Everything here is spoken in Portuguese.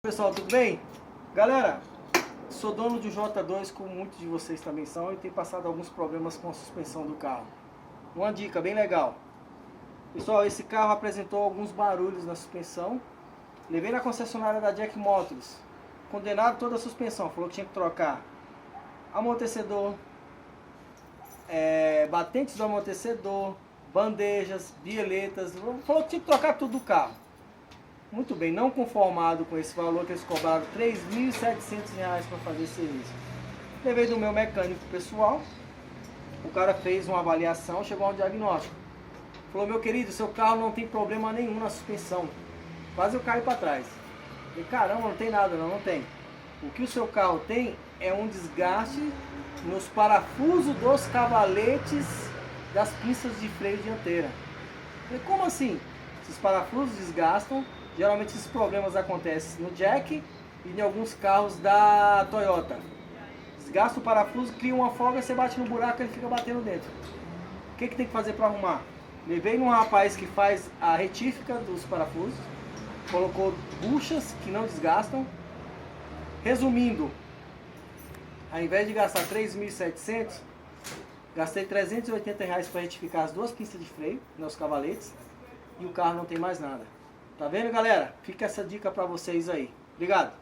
Pessoal, tudo bem? Galera, sou dono de um J2, como muitos de vocês também são, e tenho passado alguns problemas com a suspensão do carro. Uma dica bem legal. Pessoal, esse carro apresentou alguns barulhos na suspensão. Levei na concessionária da Jack Motors. Condenado toda a suspensão, falou que tinha que trocar amortecedor, batentes do amortecedor, bandejas, bieletas, falou que tinha que trocar tudo do carro. Muito bem, não conformado com esse valor que eles cobraram R$3.700 para fazer esse serviço. Levei do meu mecânico pessoal, o cara fez uma avaliação, chegou a um diagnóstico. Falou: meu querido, seu carro não tem problema nenhum na suspensão. Quase eu caio para trás. E caramba, não tem nada, não tem. O que o seu carro tem é um desgaste nos parafusos dos cavaletes das pinças de freio dianteira. Falei: como assim? Esses parafusos desgastam. Geralmente esses problemas acontecem no Jack e em alguns carros da Toyota. Desgasta o parafuso, cria uma folga, você bate no buraco e ele fica batendo dentro. O que tem que fazer para arrumar? Levei num rapaz que faz a retífica dos parafusos, colocou buchas que não desgastam. Resumindo, ao invés de gastar R$3.700, gastei R$380 para retificar as duas pinças de freio, nos cavaletes, e o carro não tem mais nada. Tá vendo, galera? Fica essa dica pra vocês aí. Obrigado.